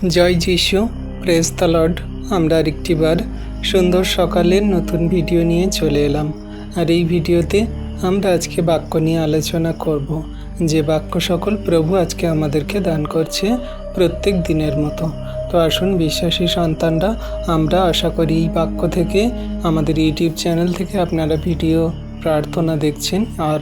জয় যিশু, praise the Lord. আমরা আরেকটিবার সুন্দর সকালের নতুন ভিডিও নিয়ে চলে এলাম। আর এই ভিডিওতে আমরা আজকে বাক্য নিয়ে আলোচনা করব, যে বাক্য সকল প্রভু আজকে আমাদেরকে দান করছে প্রত্যেক দিনের মতো। তো আসুন বিশ্বাসী সন্তানরা, আমরা আশা করি এই বাক্য থেকে আমাদের ইউটিউব চ্যানেল থেকে আপনারা ভিডিও প্রার্থনা দেখছেন আর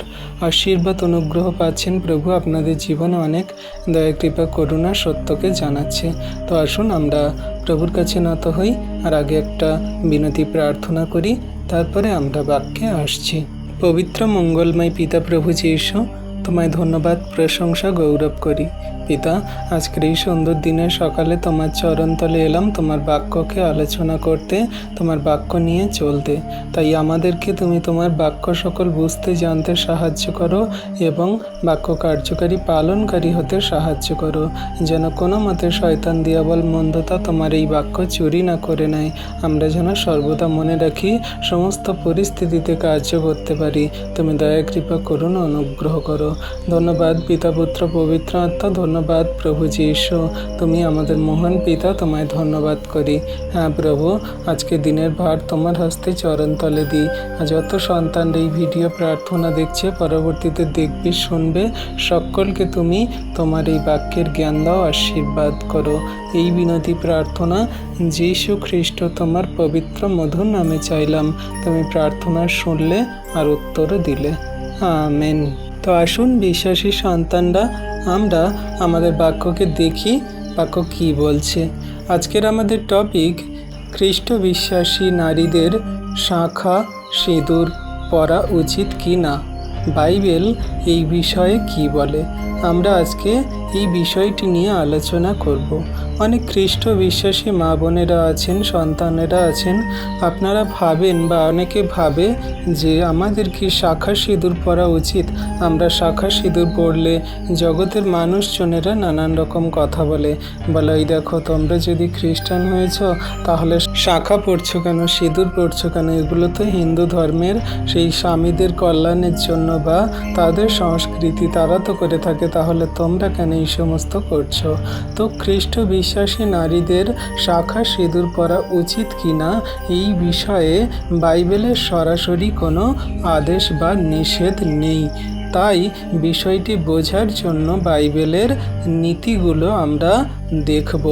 আশীর্বাদ অনুগ্রহ পাচ্ছেন। প্রভু আপনাদের জীবনে অনেক দয়া কৃপা করুণা সত্যকে জানাচ্ছে। তো আসুন আমরা প্রভুর কাছে নত হই আর আগে একটা বিনতি প্রার্থনা করি, তারপরে আমরা বাক্যে আসছি। পবিত্র মঙ্গলময় পিতা প্রভু যীশু, তোমায় ধন্যবাদ, প্রশংসা, গৌরব করি। পিতা, আজকের এই সুন্দর দিনের সকালে তোমার চরণতলে এলাম তোমার বাক্যকে আলোচনা করতে, তোমার বাক্য নিয়ে চলতে। তাই আমাদেরকে তুমি তোমার বাক্য সকল বুঝতে জানতে সাহায্য করো এবং বাক্য কার্যকারী পালনকারী হতে সাহায্য করো, যেন কোনো মতে শয়তান দিয়াবল মন্দতা তোমার এই বাক্য চুরি না করে নেয়। আমরা যেন সর্বদা মনে রাখি, সমস্ত পরিস্থিতিতে কার্য করতে পারি। তুমি দয়া কৃপা করুন, অনুগ্রহ করো। ধন্যবাদ পিতা, পুত্র, পবিত্র আত্মা। ধন্যবাদ প্রভু যীশু, তুমি আমাদের মহান পিতা, তোমায় ধন্যবাদ করি। হ্যাঁ প্রভু, আজকে দিনের ভার তোমার হস্তে চরণতলে দিই। যত সন্তান এই ভিডিও প্রার্থনা দেখছে, পরবর্তীতে দেখবে, শুনবে, সকলকে তুমি তোমার এই বাক্যের জ্ঞান দাও, আশীর্বাদ করো। এই বিনতি প্রার্থনা যীশু খ্রিস্ট তোমার পবিত্র মধুর নামে চাইলাম। তুমি প্রার্থনা শুনলে আর উত্তরও দিলে। আমেন। তো আসুন বিশ্বাসী সন্তানরা, আমরা আমাদের বাক্যকে দেখি বাক্য কি বলছে। আজকের আমাদের টপিক, খ্রিস্ট বিশ্বাসী নারীদের শাঁখা সিঁদুর পরা উচিত কি না, বাইবেল এই বিষয়ে কি বলে। আমরা আজকে এই বিষয়টি নিয়ে আলোচনা করব। অনেক খ্রিস্ট বিশ্বাসী মা বোনেরা আছেন, সন্তানেরা আছেন, আপনারা ভাবেন বা অনেকে ভাবে যে আমাদের কি শাঁখা সিঁদুর পরা উচিত। আমরা শাঁখা সিঁদুর পরলে জগতের মানুষজনেরা নানান রকম কথা বলে, এই দেখো তোমরা যদি খ্রিস্টান হয়েছ তাহলে শাঁখা পরছো কেন, সিঁদুর পরছো কেন, এগুলো তো হিন্দু ধর্মের সেই স্বামীদের কল্যাণের জন্য বা তাদের সংস্কৃতি, তারা তো করে থাকে, তাহলে তোমরা কেন এই সমস্ত করছো। তো খ্রিস্ট বিশ্বাসী নারীদের শাঁখা সিঁদুর পরা উচিত কিনা, এই বিষয়ে বাইবেলের সরাসরি কোনো আদেশ বা নিষেধ নেই। তাই বিষয়টি বোঝার জন্য বাইবেলের নীতিগুলো আমরা দেখব,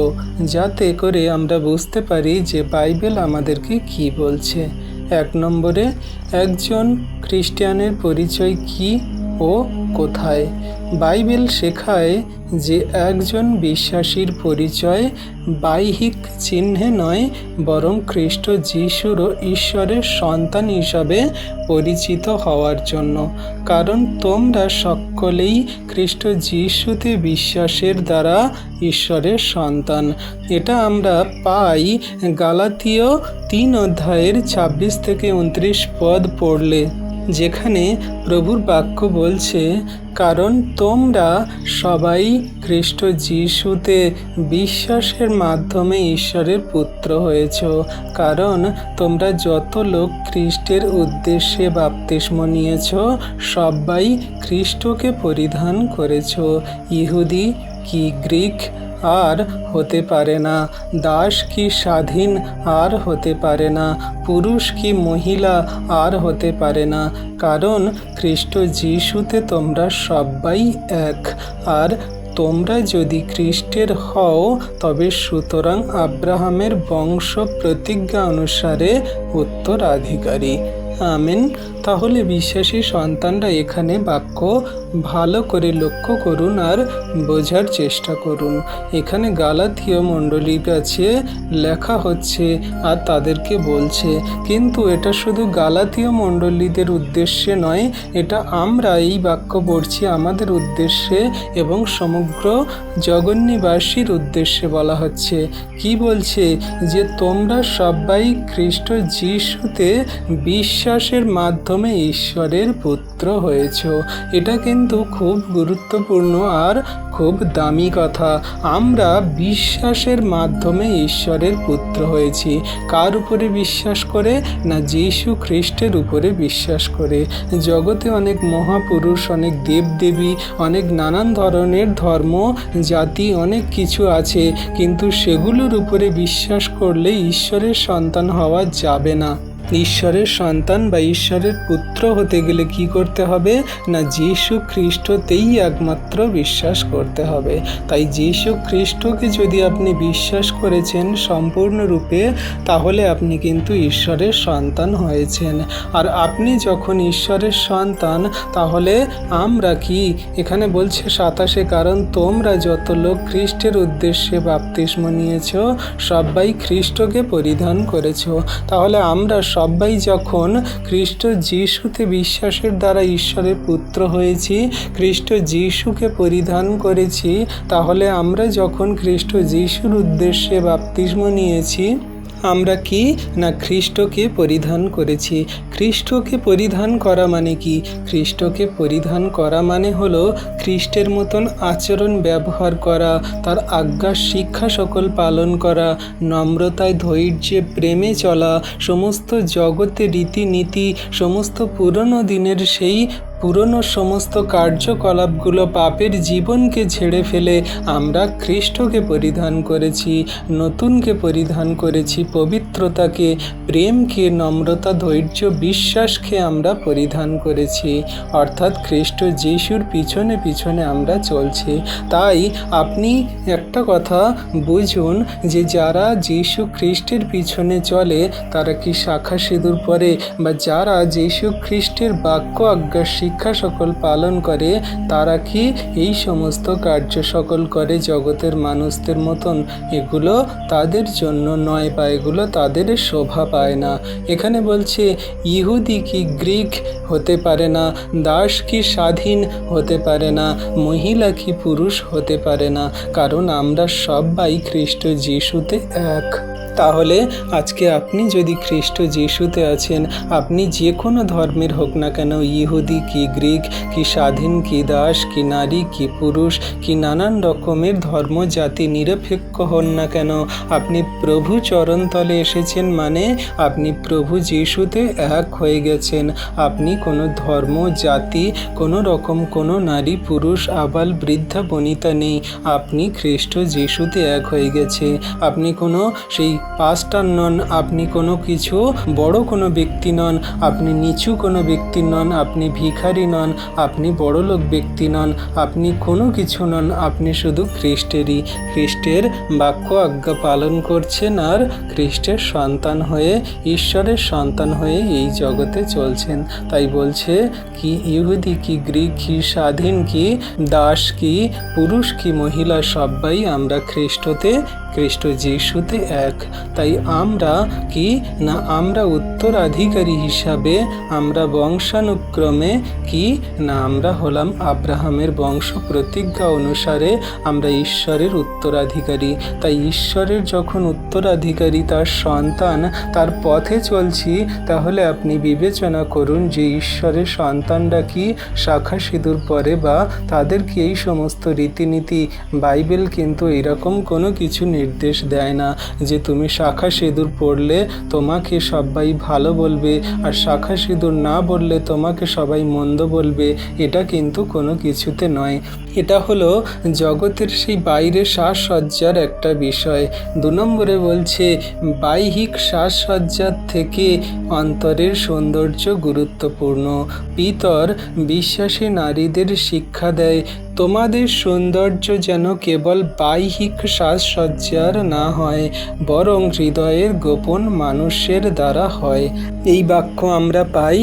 যাতে করে আমরা বুঝতে পারি যে বাইবেল আমাদেরকে কি বলছে। 1 নম্বরে, একজন খ্রিস্টানের পরিচয় কি ও কোথায়। বাইবেল শেখায় যে একজন বিশ্বাসীর পরিচয় বাহ্যিক চিহ্নে নয়, বরং খ্রিস্ট যিশুর ও ঈশ্বরের সন্তান হিসাবে পরিচিত হওয়ার জন্য। কারণ তোমরা সকলেই খ্রিস্ট যিশুতে বিশ্বাসের দ্বারা ঈশ্বরের সন্তান। এটা আমরা পাই গালাতীয় 3 অধ্যায়ের 26 থেকে 29 পদ পড়লে, যেখানে প্রভুর বাক্য বলছে, কারণ তোমরা সবাই খ্রিস্ট যিশুতে বিশ্বাসের মাধ্যমে ঈশ্বরের পুত্র হয়েছ। কারণ তোমরা যত লোক খ্রিস্টের উদ্দেশ্যে বাপ্তিস্ম নিয়েছ, সবাই খ্রিস্টকে পরিধান করেছ। ইহুদি কি গ্রিক আর হতে পারে না, দাস কি স্বাধীন আর হতে পারে না, পুরুষ কি মহিলা আর হতে পারে না, কারণ খ্রিস্ট যিশুতে তোমরা সবাই এক। আর তোমরা যদি খ্রিস্টের হও, তবে সুতরাং আব্রাহামের বংশ প্রতিজ্ঞা অনুসারে উত্তরাধিকারী। আমেন। তাহলে বিশ্বাসী সন্তানরা এখানে বাক্য ভালো করে লক্ষ্য করুন আর বোঝার চেষ্টা করুন। এখানে গালাতীয় মণ্ডলীর কাছে লেখা হচ্ছে আর তাদেরকে বলছে, কিন্তু এটা শুধু গালাতীয় মণ্ডলীদের উদ্দেশ্যে নয়, এটা আমরা এই বাক্য পড়ছি আমাদের উদ্দেশ্যে এবং সমগ্র জগন্নিবাসীর উদ্দেশ্যে বলা হচ্ছে। কি বলছে? যে তোমরা সবাই খ্রিস্ট যিশুতে বিশ্বাসের মাধ্যমে ঈশ্বরের পুত্র হয়েছ। এটা কিন্তু খুব গুরুত্বপূর্ণ আর খুব দামি কথা। আমরা বিশ্বাসের মাধ্যমে ঈশ্বরের পুত্র হয়েছি। কার উপরে বিশ্বাস করে? না যীশু খ্রিস্টের উপরে বিশ্বাস করে। জগতে অনেক মহাপুরুষ, অনেক দেবদেবী, অনেক নানান ধরনের ধর্ম, জাতি, অনেক কিছু আছে, কিন্তু সেগুলোর উপরে বিশ্বাস করলে ঈশ্বরের সন্তান হওয়া যাবে না। ঈশ্বরের সন্তান বা ঈশ্বরের পুত্র হতে গেলে কি করতে হবে? না যীশু খ্রিস্টতেই একমাত্র বিশ্বাস করতে হবে। তাই যীশু খ্রিস্টকে যদি আপনি বিশ্বাস করেছেন সম্পূর্ণরূপে, তাহলে আপনি কিন্তু ঈশ্বরের সন্তান হয়েছেন। আর আপনি যখন ঈশ্বরের সন্তান, তাহলে আমরা কি? এখানে বলছে 27, কারণ তোমরা যত লোক খ্রিস্টের উদ্দেশ্যে বাপ্তিস্ম নিয়েছ, সবাই খ্রিস্টকে পরিধান করেছ। তাহলে আমরা সবাই যখন খ্রিস্ট যীশুতে বিশ্বাসের দ্বারা ঈশ্বরের পুত্র হয়েছি, খ্রিস্ট যীশুকে পরিধান করেছি, তাহলে আমরা যখন খ্রিস্ট যীশুর উদ্দেশ্যে বাপ্তিস্ম নিয়েছি, আমরা কি? না খ্রিস্টকে পরিধান করেছি। খ্রিস্টকে পরিধান করা মানে কি? খ্রিস্টকে পরিধান করা মানে হলো খ্রিস্টের মতন আচরণ ব্যবহার করা, তার আজ্ঞা শিক্ষা সকল পালন করা, নম্রতায়, ধৈর্যে, প্রেমে চলা, সমস্ত জগতে রীতিনীতি, সমস্ত পুরনো দিনের সেই পুরনো সমস্ত কার্যকলাপগুলো, পাপের জীবনকে ঝেড়ে ফেলে আমরা খ্রিস্টকে পরিধান করেছি, নতুনকে পরিধান করেছি, পবিত্রতাকে, প্রেমকে, নম্রতা, ধৈর্য, বিশ্বাসকে আমরা পরিধান করেছি। অর্থাৎ খ্রিস্ট যীশুর পিছনে পিছনে আমরা চলছি। তাই আপনি একটা কথা বুঝুন যে যারা যীশু খ্রিস্টের পিছনে চলে তারা কি শাখা সিঁদুর পরে, বা যারা যীশু খ্রিস্টের বাক্য আজ্ঞা শিক্ষা সকল পালন করে, তারা কি এই সমস্ত কার্য সকল করে জগতের মানুষদের মতন? এগুলো তাদের জন্য নয়, বা এগুলো তাদের শোভা পায় না। এখানে বলছে ইহুদি কি গ্রিক হতে পারে না, দাস কি স্বাধীন হতে পারে না, মহিলা কি পুরুষ হতে পারে না, কারণ আমরা সবাই খ্রিস্ট যীশুতে এক। তাহলে আজকে আপনি যদি খ্রিস্ট যীশুতে আছেন, আপনি যে কোনো ধর্মের হোক না কেন, ইহুদি কি গ্রিক, কি স্বাধীন কি দাস, কি নারী কি পুরুষ, কি নানান রকমের ধর্ম জাতি নিরপেক্ষ হন না কেন, আপনি প্রভু চরণতলে এসেছেন মানে আপনি প্রভু যীশুতে এক হয়ে গেছেন। আপনি কোনো ধর্ম জাতি, কোনো রকম কোনো নারী পুরুষ আবাল বৃদ্ধা বনিতা নেই, আপনি খ্রিস্ট যীশুতে এক হয়ে গেছে। আপনি কোনো সেই পাস্টার নন, আপনি কোনো কিছু বড় কোনো ব্যক্তি নন, আপনি নিচু কোনো ব্যক্তি নন, আপনি ভিখারি নন, আপনি বড়লোক ব্যক্তি নন, আপনি কোনো কিছু নন, আপনি শুধু খ্রিস্টেরই, খ্রিস্টের বাক্য আজ্ঞা পালন করছেন আর খ্রিস্টের সন্তান হয়ে, ঈশ্বরের সন্তান হয়ে এই জগতে চলছেন। তাই বলছে কি ইহুদি কি গ্রিক কি স্বাধীন কি দাস কি পুরুষ কি মহিলা, সবাই আমরা খ্রিস্টতে, খ্রিস্ট যীশুতে এক। তাই আমরা কি? না আমরা উত্তরাধিকারী হিসাবে, আমরা বংশানুক্রমে কি? না আমরা হলাম আব্রাহামের বংশ প্রতিজ্ঞা অনুসারে আমরা ঈশ্বরের উত্তরাধিকারী। তাই ঈশ্বরের যখন উত্তরাধিকারী, তার সন্তান, তার পথে চলছি, তাহলে আপনি বিবেচনা করুন যে ঈশ্বরের সন্তানরা কি শাখা সিঁদুর পরে, বা তাদের কি এই সমস্ত রীতিনীতি? বাইবেল কিন্তু এরকম কোনো কিছু নির্দেশ দেয় না যে তুমি শাখা সিঁদুর পড়লে তোমাকে সবাই ভালো বলবে, আর শাখা সিঁদুর না বললে তোমাকে সবাই মন্দ বলবে। এটা কিন্তু কোনো কিছুতে নয়। এটা হলো জগতের সেই বাইরের সাজসজ্জার একটা বিষয়। 2 নম্বরে বলছে বাহ্যিক সাজসজ্জার থেকে অন্তরের সৌন্দর্য গুরুত্বপূর্ণ। পিতর বিশ্বাসী নারীদের শিক্ষা দেয়, তোমাদের সৌন্দর্য যেন কেবল বাহ্যিক সাজসজ্জার না হয়, বরং হৃদয়ের গোপন মানুষের দ্বারা হয়। এই বাক্য আমরা পাই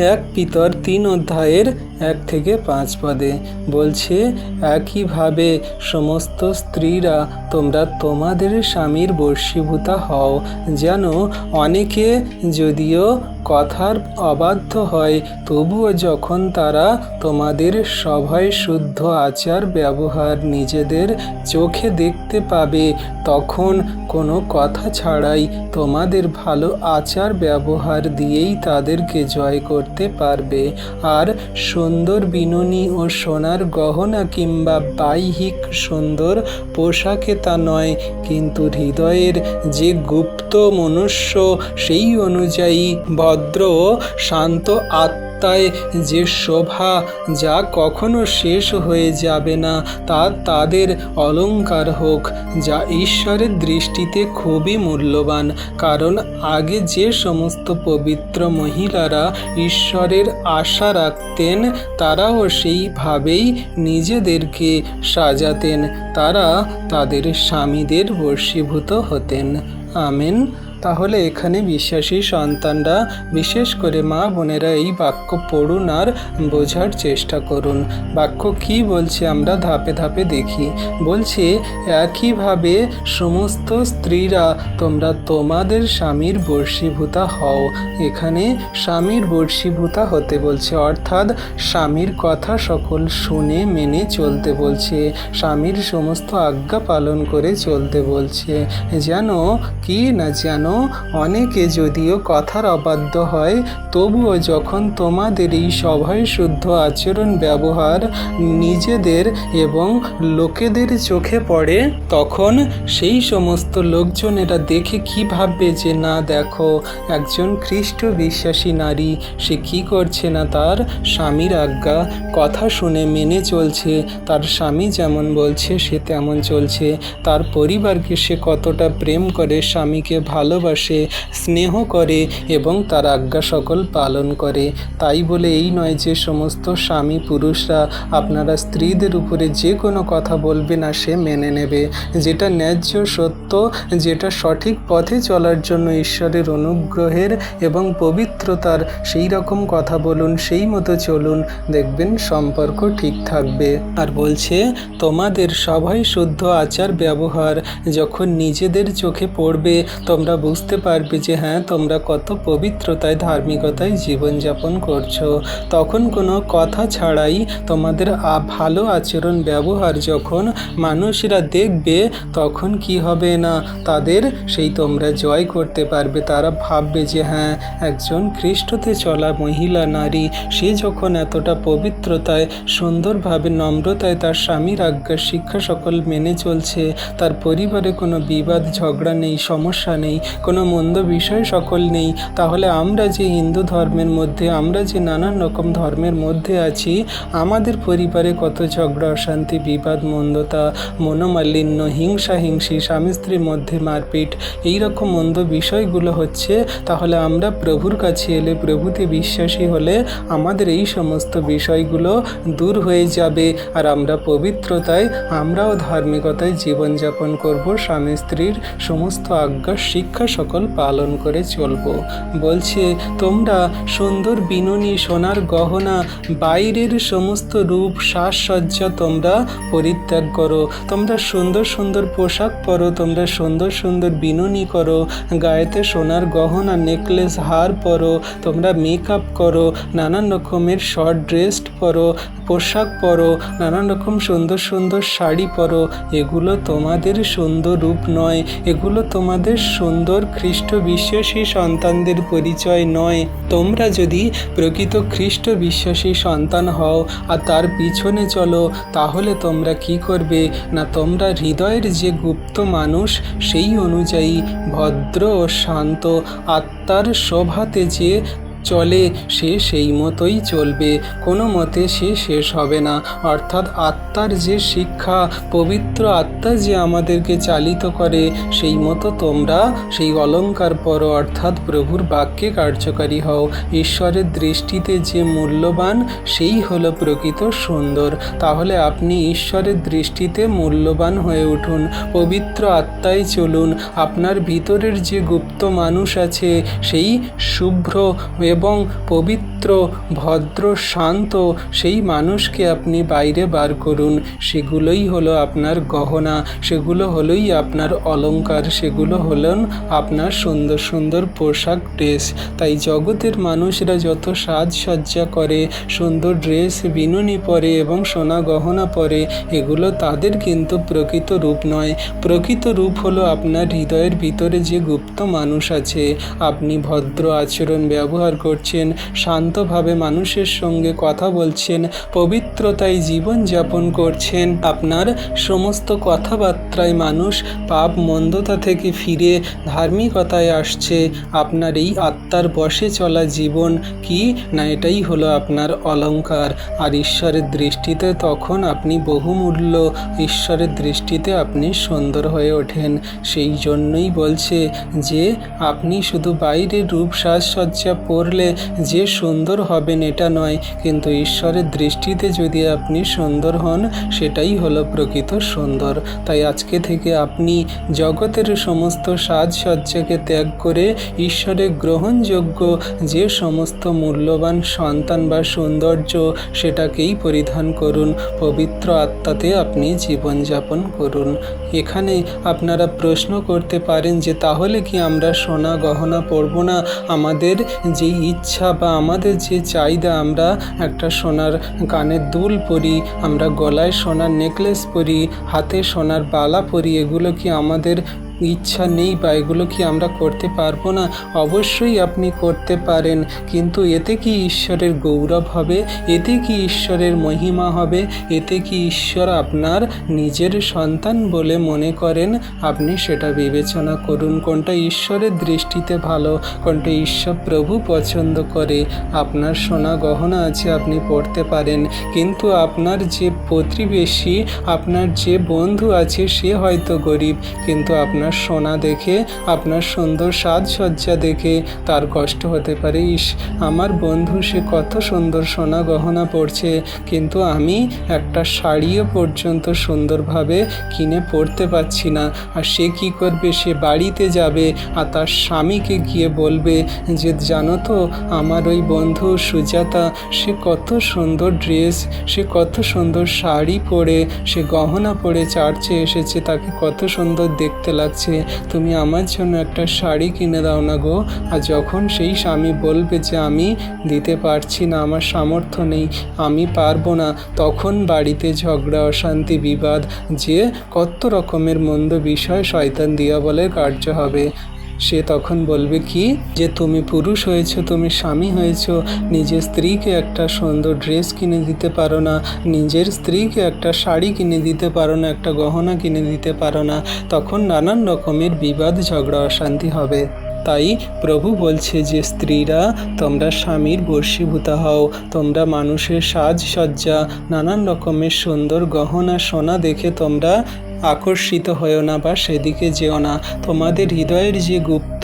1 পিতর 3 অধ্যায়ের 1 থেকে 5 পদে। বলছে একইভাবে সমস্ত স্ত্রীরা তোমরা তোমাদের স্বামীর বশীভূতা হও, যেন অনেকে যদিও কথার অবাধ্য হয়, তবুও যখন তারা তোমাদের সভায় শুদ্ধ আচার ব্যবহার নিজেদের চোখে দেখতে পাবে, তখন কোনো কথা ছাড়াই তোমাদের ভালো আচার ব্যবহার দিয়েই তাদেরকে জয় করতে পারবে। আর সুন্দর বিনুনি ও সোনার গহনা কিংবা বাহ্যিক সুন্দর পোশাকে তা নয়, কিন্তু হৃদয়ের যে গুপ্ত মনুষ্য সেই অনুযায়ী ভদ্র ও শান্ত আত্মায় যে শোভা, যা কখনো শেষ হয়ে যাবে না, তা তাদের অলংকার হোক, যা ঈশ্বরের দৃষ্টিতে খুবই মূল্যবান। কারণ আগে যে সমস্ত পবিত্র মহিলারা ঈশ্বরের আশা রাখতেন, তারাও সেইভাবেই নিজেদেরকে সাজাতেন। তারা তাদের স্বামীদের বশীভূত হতেন। আমেন। তাহলে এখানে বিশ্বাসী সন্তানরা, বিশেষ করে মা বোনেরা, এই বাক্য পড়ুন আর বোঝার চেষ্টা করুন। বাক্য কি বলছে আমরা ধাপে ধাপে দেখি। বলছে, একইভাবে সমস্ত স্ত্রীরা তোমরা তোমাদের স্বামীর বশীভূতা হও। এখানে স্বামীর বশীভূতা হতে বলছে, অর্থাৎ স্বামীর কথা সকল শুনে মেনে চলতে বলছে, স্বামীর সমস্ত আজ্ঞা পালন করে চলতে বলছে। যেন কি না, যেন অনেকে যদিও কথার অবাধ্য হয়, তবুও যখন তোমাদের এই সভায় শুদ্ধ আচরণ ব্যবহার নিজেদের এবং লোকেদের চোখে পড়ে, তখন সেই সমস্ত লোকজনেরা দেখে কি ভাববে যে, না দেখো, একজন খ্রিস্ট বিশ্বাসী নারী, সে কি করছে না, তার স্বামীর আজ্ঞা কথা শুনে মেনে চলছে, তার স্বামী যেমন বলছে সে তেমন চলছে, তার পরিবারকে সে কতটা প্রেম করে, স্বামীকে ভালোবাসে, স্নেহ করে এবং তার আজ্ঞা সকল পালন করে। তাই বলে এই নয় যে সমস্ত স্বামী পুরুষরা আপনারা স্ত্রীদের উপরে যে কোনো কথা বলবে না সে মেনে নেবে। যেটা ন্যায্য, সত্য, যেটা সঠিক পথে চলার জন্য ঈশ্বরের অনুগ্রহের এবং পবিত্রতার, সেই রকম কথা বলুন, সেই মতো চলুন, দেখবেন সম্পর্ক ঠিক থাকবে। আর বলছে, তোমাদের সবাই শুদ্ধ আচার ব্যবহার যখন নিজেদের চোখে পড়বে, তোমরা বুঝতে পারবে যে হ্যাঁ, তোমরা কত পবিত্রতায়, ধার্মিকতায় জীবনযাপন করছো। তখন কোনো কথা ছাড়াই তোমাদের ভালো আচরণ ব্যবহার যখন মানুষরা দেখবে, তখন কি হবে না, তাদের সেই তোমরা জয় করতে পারবে। তারা ভাববে যে হ্যাঁ, একজন খ্রিস্টতে চলা মহিলা, নারী, সে যখন এতটা পবিত্রতায়, সুন্দরভাবে, নম্রতায় তার স্বামীর আজ্ঞা শিক্ষা সকল মেনে চলছে, তার পরিবারে কোনো বিবাদ ঝগড়া নেই, সমস্যা নেই, কোনো মন্দ বিষয় সকল নেই, তাহলে আমরা যে হিন্দু ধর্মের মধ্যে, আমরা যে নানান রকম ধর্মের মধ্যে আছি, আমাদের পরিবারে কত ঝগড়া, অশান্তি, বিবাদ, মন্দতা, মনোমালিন্য, হিংসা হিংসি, স্বামী স্ত্রীর মধ্যে মারপিট, এইরকম মন্দ বিষয়গুলো হচ্ছে। তাহলে আমরা প্রভুর কাছে এলে, প্রভুতে বিশ্বাসী হলে আমাদের এই সমস্ত বিষয়গুলো দূর হয়ে যাবে। আর আমরা পবিত্রতায়, আমরাও ধার্মিকতায় জীবনযাপন করব, স্বামী স্ত্রীর সমস্ত আজ্ঞা শিক্ষা সকল পালন করে চলব। বলছে, তোমরা সুন্দর বিনুনি, সোনার গহনা, বাইরের সমস্ত রূপ সাজসজ্জা তোমরা পরিত্যাগ করো। তোমরা সুন্দর সুন্দর পোশাক পরো, তোমরা সুন্দর সুন্দর বিনুনি করো, গায়েতে সোনার গহনা, নেকলেস, হার পরো, তোমরা মেকআপ করো, নানান রকমের শর্ট ড্রেস পরো, পোশাক পরো, নানান রকম সুন্দর সুন্দর শাড়ি পরো। এগুলো তোমাদের সুন্দর রূপ নয়, এগুলো তোমাদের সুন্দর খ্রিস্ট বিশ্বাসী সন্তানদের পরিচয় নয়। তোমরা যদি প্রকৃত খ্রিস্ট বিশ্বাসী সন্তান হও আর তার পিছনে চলো, তাহলে তোমরা কি করবে না, তোমরা হৃদয়ের যে গুপ্ত মানুষ, সেই অনুযায়ী ভদ্র ও শান্ত আত্মার শোভাতে যে চলে, সে সেই মতোই চলবে, কোনো মতে সে শেষ হবে না। অর্থাৎ আত্মার যে শিক্ষা, পবিত্র আত্মা যে আমাদেরকে চালিত করে, সেই মতো তোমরা সেই অলংকার পরো, অর্থাৎ প্রভুর বাক্যে কার্যকারী হও। ঈশ্বরের দৃষ্টিতে যে মূল্যবান, সেই হলো প্রকৃত সুন্দর। তাহলে আপনি ঈশ্বরের দৃষ্টিতে মূল্যবান হয়ে উঠুন, পবিত্র আত্মায় চলুন। আপনার ভিতরের যে গুপ্ত মানুষ আছে, সেই শুভ্র এবং পবিত্র, ভদ্র, শান্ত সেই মানুষকে আপনি বাইরে বার করুন। সেগুলোই হলো আপনার গহনা, সেগুলো হলোই আপনার অলংকার, সেগুলো হলেন আপনার সুন্দর সুন্দর পোশাক, ড্রেস। তাই জগতের মানুষরা যত সাজসজ্জা করে, সুন্দর ড্রেস বিনুনি পরে এবং সোনা গহনা পরে, এগুলো তাদের কিন্তু প্রকৃত রূপ নয়। প্রকৃত রূপ হলো আপনার হৃদয়ের ভিতরে যে গুপ্ত মানুষ আছে। আপনি ভদ্র আচরণ ব্যবহার করছেন, শান্তভাবে মানুষের সঙ্গে কথা বলছেন, পবিত্রতায় জীবনযাপন করছেন, আপনার সমস্ত কথাবার্তায় মানুষ পাপ মন্দতা থেকে ফিরে ধার্মিকতায় আসছে। আপনার এই আত্মার বশে চলা জীবন কি না, এটাই হলো আপনার অলংকার। আর ঈশ্বরের দৃষ্টিতে তখন আপনি বহুমূল্য, ঈশ্বরের দৃষ্টিতে আপনি সুন্দর হয়ে ওঠেন। সেই জন্যই বলছে যে আপনি শুধু বাইরের রূপ সাজসজ্জা পরলে যে সুন্দর হবেন এটা নয়, কিন্তু ঈশ্বরের দৃষ্টিতে যদি আপনি সুন্দর হন, সেটাই হলো প্রকৃত সুন্দর। তাই আজকে থেকে আপনি জগতের সমস্ত সাজসজ্জাকে ত্যাগ করে ঈশ্বরের গ্রহণযোগ্য যে সমস্ত মূল্যবান সন্তান বা সৌন্দর্য, সেটাকেই পরিধান করুন। পবিত্র আত্মাতে আপনি জীবনযাপন করুন। এখানে আপনারা প্রশ্ন করতে পারেন যে তাহলে কি আমরা সোনা গহনা পরব না? আমাদের যে ইচ্ছা বা আমাদের যে চাহিদা, আমরা একটা সোনার কানের দুল পরি, আমরা গলায় সোনার নেকলেস পরি, হাতে সোনার বালা পরি, এগুলো কি আমাদের ইচ্ছা নেই বা এগুলো কি আমরা করতে পারবো না? অবশ্যই আপনি করতে পারেন, কিন্তু এতে কি ঈশ্বরের গৌরব হবে? এতে কি ঈশ্বরের মহিমা হবে? এতে কি ঈশ্বর আপনার নিজের সন্তান বলে মনে করেন? আপনি সেটা বিবেচনা করুন, কোনটা ঈশ্বরের দৃষ্টিতে ভালো, কোনটা ঈশ্বর প্রভু পছন্দ করে। আপনার সোনা গহনা আছে, আপনি পড়তে পারেন, কিন্তু আপনার যে প্রতিবেশী, আপনার যে বন্ধু আছে, সে হয়তো গরিব, কিন্তু আপনার সোনা দেখে, আপনার সুন্দর সাজসজ্জা দেখে তার কষ্ট হতে পারে। আমার বন্ধু সে কত সুন্দর সোনা গহনা পরছে, কিন্তু আমি একটা শাড়িও পর্যন্ত সুন্দরভাবে কিনে পরতে পারছি না। আর সে কি করবে? সে বাড়িতে যাবে আর তার স্বামীকে গিয়ে বলবে যে জানো তো, আমার ওই বন্ধু সুজাতা, সে কত সুন্দর ড্রেস, সে কত সুন্দর শাড়ি পরে, সে গহনা পরে চার্চে এসেছে, তাকে কত সুন্দর দেখতে লাগছে, তুমি আমার জন্য একটা শাড়ি কিনে দাও না গো। আর যখন সেই স্বামী বলবে যে আমি দিতে পারছি না, আমার সামর্থ্য নেই, আমি পারবো না, তখন বাড়িতে ঝগড়া, অশান্তি, বিবাদ, যে কত রকমের মন্দ বিষয়, শয়তান দিয়াবলের কার্য হবে। সে তখন বলবে কি যে তুমি পুরুষ হয়েছো, তুমি স্বামী হয়েছো, নিজের স্ত্রীকে একটা সুন্দর ড্রেস কিনে দিতে পারো না, নিজের স্ত্রীকে একটা শাড়ি কিনে দিতে পারো না, একটা গহনা কিনে দিতে পারো না। তখন নানান রকমের বিবাদ, ঝগড়া, অশান্তি হবে। তাই প্রভু বলছে যে স্ত্রীরা, তোমরা স্বামীর বশীভূতা হও, তোমরা মানুষের সাজসজ্জা, নানান রকমের সুন্দর গহনা সোনা দেখে তোমরা আকর্ষিত হয়েও না বা সেদিকে যেও না। তোমাদের হৃদয়ের যে গুপ্ত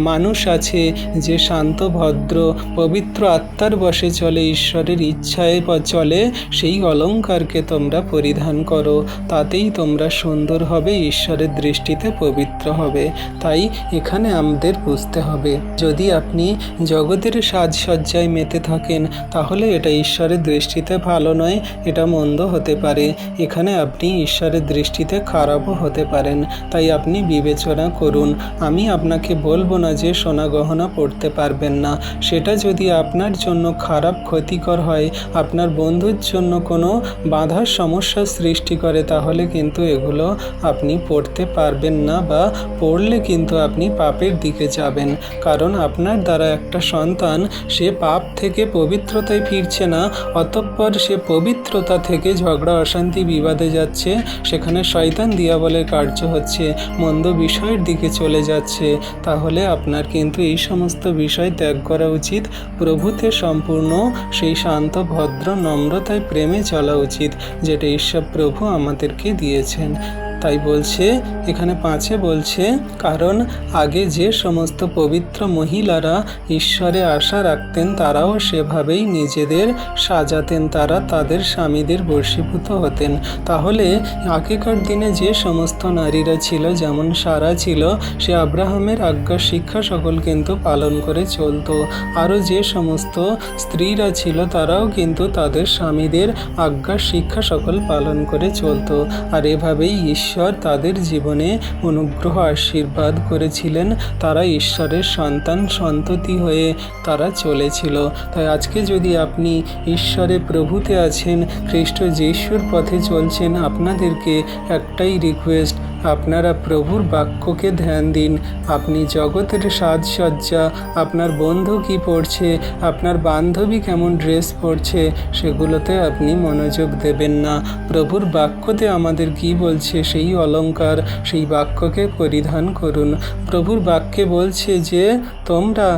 মানুষ আছে, যে শান্ত, ভদ্র, পবিত্র আত্মার বশে চলে, ঈশ্বরের ইচ্ছায় চলে, সেই অলংকারকে তোমরা পরিধান করো। তাতেই তোমরা সুন্দর হবে, ঈশ্বরের দৃষ্টিতে পবিত্র হবে। তাই এখানে আমাদের বুঝতে হবে, যদি আপনি জগতের সাজসজ্জায় মেতে থাকেন, তাহলে এটা ঈশ্বরের দৃষ্টিতে ভালো নয়, এটা মন্দ হতে পারে। এখানে আপনি ঈশ্বরের দৃষ্টিতে খারাপও হতে পারেন। তাই আপনি বিবেচনা করুন। আমি আপনাকে বলবো না যে সোনা গহনা পরতে পারবেন না। সেটা যদি আপনার জন্য খারাপ, ক্ষতিকর হয়, আপনার বন্ধুর জন্য কোনো বাধার সমস্যার সৃষ্টি করে, তাহলে কিন্তু এগুলো আপনি পড়তে পারবেন না, বা পড়লে কিন্তু আপনি পাপের দিকে যাবেন। কারণ আপনার দ্বারা একটা সন্তান, সে পাপ থেকে পবিত্রতায় ফিরছে না, অতঃপর সে পবিত্রতা থেকে ঝগড়া, অশান্তি, বিবাদে যাচ্ছে, সেখানে শয়তান দিয়াবলের কার্য হচ্ছে, মন্দ বিষয়ের দিকে চলে যাচ্ছে। তাহলে আপনার কিন্তু এই সমস্ত বিষয় ত্যাগ করা উচিত, প্রভুতে সম্পূর্ণ সেই শান্ত, ভদ্র, নম্রতায়, প্রেমে চলা উচিত, যেটা ঈশ্বর প্রভু আমাদেরকে দিয়েছেন। তাই বলছে এখানে 5 বলছে, কারণ আগে যে সমস্ত পবিত্র মহিলারা ঈশ্বরে আশা রাখতেন তারাও সেভাবেই নিজেদের সাজাতেন, তারা তাদের স্বামীদের বশীভূত হতেন। তাহলে আগেকার দিনে যে সমস্ত নারীরা ছিল, যেমন সারা ছিল, সে আব্রাহামের আজ্ঞা শিক্ষা সকল কিন্তু পালন করে চলতো। আরও যে সমস্ত স্ত্রীরা ছিল তারাও কিন্তু তাদের স্বামীদের আজ্ঞা শিক্ষা সকল পালন করে চলতো। আর এভাবেই ঈশ্বর তাদের জীবনে অনুগ্রহ আশীর্বাদ করেছিলেন, তারা ঈশ্বরের সন্তান সন্ততি হয়ে তারা চলেছিল। তাই আজকে যদি আপনি ঈশ্বরে প্রভুতে আছেন, খ্রিস্ট যিশুর পথে চলছেন, আপনাদেরকে একটাই রিকোয়েস্ট, আপনারা প্রভুর বাক্যকে ধ্যান দিন। আপনি জগতের সাজসজ্জা, আপনার বন্ধু কি পড়ছে, আপনার বান্ধবী কেমন ড্রেস পরছে, সেগুলোতে আপনি মনোযোগ দেবেন না। প্রভুর বাক্যতে আমাদের কি বলছে সেই অলংকার, সেই বাক্যকে পরিধান করুন। প্রভুর বাক্যে বলছে যে তোমরা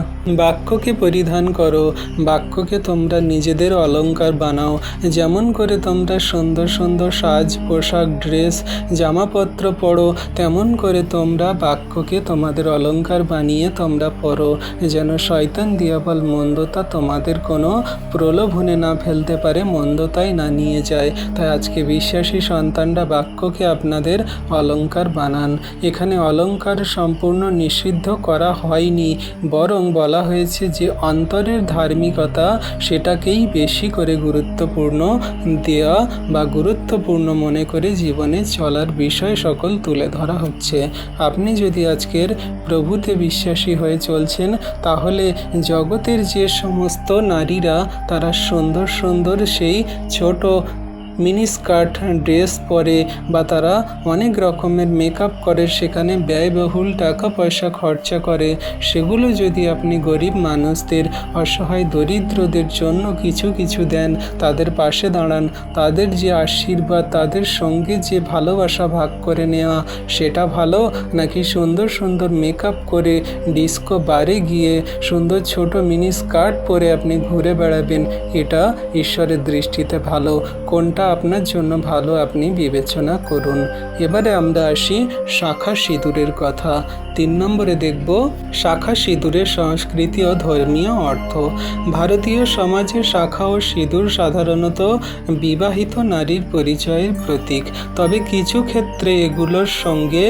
বাক্যকে পরিধান করো, বাক্যকে তোমরা নিজেদের অলংকার বানাও। যেমন করে তোমরা সুন্দর সুন্দর সাজ পোশাক ড্রেস জামাপত্র পরো, তেমন করে তোমরা বাক্যকে তোমাদের অলংকার বানিয়ে তোমরা পরো, যেন শয়তান দিয়াবল মন্দতা তোমাদের কোনো প্রলোভনে না ফেলতে পারে, মন্দতায় না নিয়ে যায়। তাই আজকে বিশ্বাসী সন্তানরা বাক্যকে আপনাদের অলংকার বানান। এখানে অলংকার সম্পূর্ণ নিষিদ্ধ করা হয়নি, বরং বলা হয়েছে যে অন্তরের ধার্মিকতা সেটাকেই বেশি করে গুরুত্বপূর্ণ দেওয়া বা গুরুত্বপূর্ণ মনে করে জীবনে চলার বিষয় সকল তুলে ধরা হচ্ছে। আপনি যদি আজকের প্রভুতে বিশ্বাসী হয়ে চলছেন, তাহলে জগতের যে সমস্ত নারীরা তারা সুন্দর সুন্দর সেই ছোট মিনি স্কার্ট ড্রেস পরে বা তারা অনেক রকমের মেকআপ করে, সেখানে ব্যয়বহুল টাকা পয়সা খরচা করে, সেগুলো যদি আপনি গরিব মানুষদের, অসহায় দরিদ্রদের জন্য কিছু কিছু দেন, তাদের পাশে দাঁড়ান, তাদের যে আশীর্বাদ, তাদের সঙ্গে যে ভালোবাসা ভাগ করে নেওয়া, সেটা ভালো, নাকি সুন্দর সুন্দর মেকআপ করে ডিস্কো বারে গিয়ে সুন্দর ছোট মিনি স্কার্ট পরে আপনি ঘুরে বেড়াবেন, এটা ঈশ্বরের দৃষ্টিতে ভালো? কোনটা আপনার জন্য ভালো আপনি বিবেচনা করুন। এবারে আমরা আসি শাখা সিঁদুরের কথা। 3 নম্বরে দেখব শাখা সিঁদুরের সংস্কৃতি ও ধর্মীয় অর্থ। ভারতীয় সমাজে শাখা ও সিঁদুর সাধারণত বিবাহিত নারীর পরিচয়ের প্রতীক, তবে কিছু ক্ষেত্রে এগুলোর সঙ্গে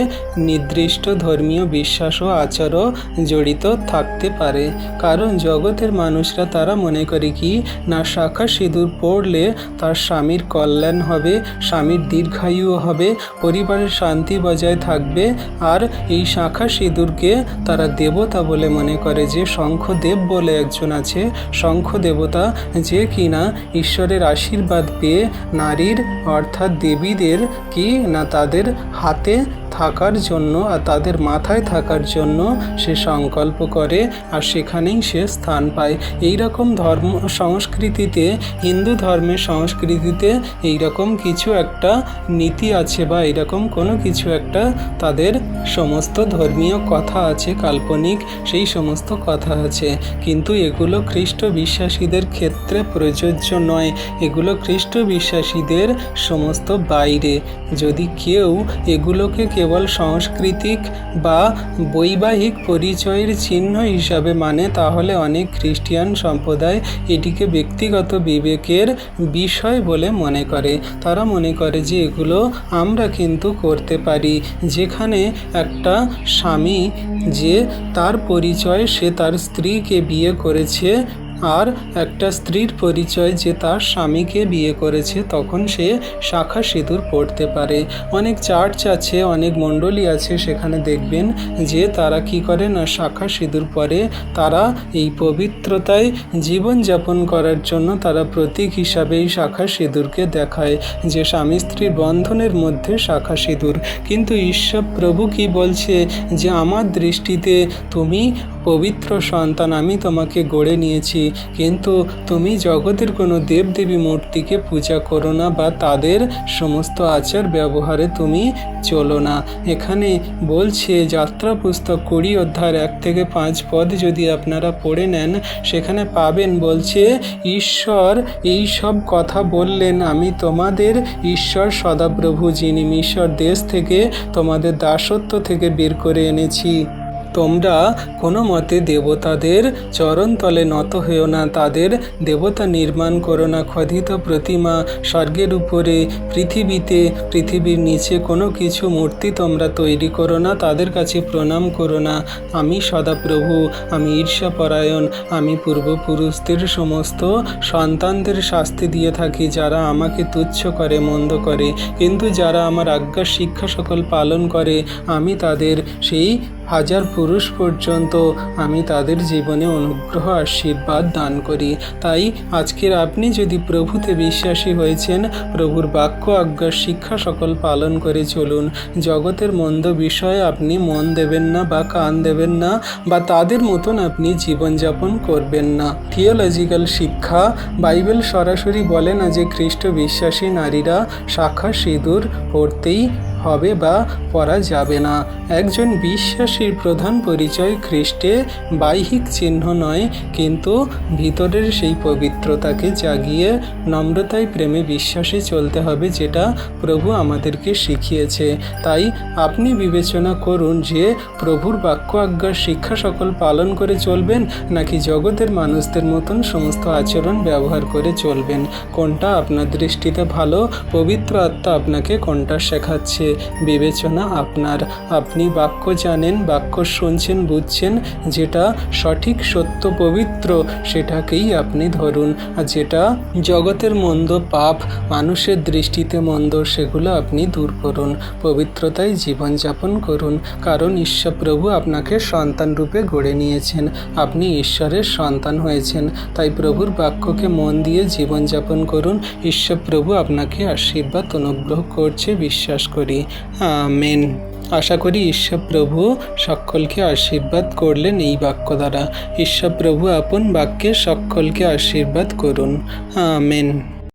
নির্দিষ্ট ধর্মীয় বিশ্বাস ও আচারও জড়িত থাকতে পারে। কারণ জগতের মানুষরা তারা মনে করে কি না, শাখা সিঁদুর পরলে তার স্বামীর কল্যাণ হবে, স্বামীর দীর্ঘায়ু হবে, পরিবারের শান্তি বজায় থাকবে। আর এই শাখা সিঁদুরকে তারা দেবতা বলে মনে করে, যে শঙ্খদেব বলে একজন আছে, শঙ্খ দেবতা, যে কিনা ঈশ্বরের আশীর্বাদ পেয়ে নারীর অর্থাৎ দেবীদের কি না তাদের হাতে থাকার জন্য আর তাদের মাথায় থাকার জন্য সে সংকল্প করে, আর সেখানেই সে স্থান পায়। এই রকম ধর্ম সংস্কৃতিতে, হিন্দু ধর্মের সংস্কৃতিতে এই রকম কিছু একটা নীতি আছে বা এরকম কোনো কিছু একটা তাদের সমস্ত ধর্মীয় কথা আছে, কাল্পনিক সেই সমস্ত কথা আছে। কিন্তু এগুলো খ্রিস্ট বিশ্বাসীদের ক্ষেত্রে প্রযোজ্য নয়, এগুলো খ্রিস্ট বিশ্বাসীদের সমস্ত বাইরে। যদি কেউ এগুলোকে কেবল সাংস্কৃতিক বা বৈবাহিক পরিচয়ের চিহ্ন হিসাবে মানে, তাহলে অনেক খ্রিস্টিয়ান সম্প্রদায় এটিকে ব্যক্তিগত বিবেকের বিষয় বলে মনে করে। তারা মনে করে যে এগুলো আমরা কিন্তু করতে পারি, যেখানে একটা স্বামী যে তার পরিচয় সে তার স্ত্রীকে বিয়ে করেছে, আর একটা স্ত্রীর পরিচয় যে তার স্বামীকে বিয়ে করেছে, তখন সে শাখা সিঁদুর পরতে পারে। অনেক চার্চ আছে, অনেক মণ্ডলী আছে, সেখানে দেখবেন যে তারা কি করে না শাখা সিঁদুর পরে। তারা এই পবিত্রতায় জীবনযাপন করার জন্য তারা প্রতীক হিসাবে এই শাখা সিঁদুরকে দেখায়, যে স্বামী স্ত্রীর বন্ধনের মধ্যে শাখা সিঁদুর। কিন্তু ঈশ্বর প্রভু কি বলছে, যে আমার দৃষ্টিতে তুমি পবিত্র সন্তান আমি তোমাকে গড়ে নিয়েছি, কিন্তু তুমি জগতের কোনো দেবদেবী মূর্তিকে পূজা করো না বা তাদের সমস্ত আচার ব্যবহারে তুমি চলো না। এখানে বলছে যাত্রা পুস্তক 20 অধ্যায় 1 থেকে 5 পদ যদি আপনারা পড়ে নেন, সেখানে পাবেন বলছে ঈশ্বর এই সব কথা বললেন, আমি তোমাদের ঈশ্বর সদাপ্রভু, যিনি মিশর দেশ থেকে তোমাদের দাসত্ব থেকে বের করে এনেছি। তোমরা কোনো মতে দেবতাদের চরণতলে নত হয়েও না, তাদের দেবতা নির্মাণ করো না, খোদিত প্রতিমা স্বর্গের উপরে, পৃথিবীতে, পৃথিবীর নিচে কোনো কিছু মূর্তি তোমরা তৈরি করো না, তাদের কাছে প্রণাম করো না। আমি সদাপ্রভু, আমি ঈর্ষাপরায়ণ, আমি পূর্বপুরুষদের সমস্ত সন্তানদের শাস্তি দিয়ে থাকি যারা আমাকে তুচ্ছ করে, মন্দ করে, কিন্তু যারা আমার আজ্ঞা শিক্ষা সকল পালন করে আমি তাদের সেই 1000 পুরুষ পর্যন্ত আমি তাদের জীবনে অনুগ্রহ আশীর্বাদ দান করি। তাই আজকের আপনি যদি প্রভুতে বিশ্বাসী হয়েছেন, প্রভুর বাক্য আজ্ঞা শিক্ষা সকল পালন করে চলুন। জগতের মন্দ বিষয়ে আপনি মন দেবেন না বা কান দেবেন না, বা তাদের মতন আপনি জীবনযাপন করবেন না। থিওলজিক্যাল শিক্ষা, বাইবেল সরাসরি বলে না যে খ্রিস্ট বিশ্বাসী নারীরা শাখা সিঁদুর পরতেই হবে বা পরা যাবে না। একজন বিশ্বাসীর প্রধান পরিচয় খ্রিস্টে বাহ্যিক চিহ্ন নয়, কিন্তু ভিতরের সেই পবিত্রতাকে জাগিয়ে নম্রতায় প্রেমে বিশ্বাসে চলতে হবে, যেটা প্রভু আমাদেরকে শিখিয়েছে। তাই আপনি বিবেচনা করুন যে প্রভুর বাক্য আজ্ঞা শিক্ষা সকল পালন করে চলবেন, নাকি জগতের মানুষদের মতন সমস্ত আচরণ ব্যবহার করে চলবেন। কোনটা আপনার দৃষ্টিতে ভালো, পবিত্র আত্মা আপনাকে কোনটা শেখাচ্ছে, বিবেচনা আপনার। আপনি বাক্য জানেন, বাক্য শুনছেন, বুঝছেন, যেটা সঠিক সত্য পবিত্র সেটাকেই আপনি ধরুন, আর যেটা জগতের মন্দ পাপ, মানুষের দৃষ্টিতে মন্দ, সেগুলো আপনি দূর করুন। পবিত্রতায় জীবনযাপন করুন, কারণ ঈশ্বর প্রভু আপনাকে সন্তান রূপে গড়ে নিয়েছেন, আপনি ঈশ্বরের সন্তান হয়েছেন। তাই প্রভুর বাক্যকে মন দিয়ে জীবনযাপন করুন। ঈশ্বর প্রভু আপনাকে আশীর্বাদ অনুগ্রহ করছে বিশ্বাস করি। আমেন। আশা করি ঈশ্বর প্রভু সকলকে আশীর্বাদ করলেন এই বাক্য দ্বারা। ঈশ্বর প্রভু আপন বাক্যে সকলকে আশীর্বাদ করুন। আমেন।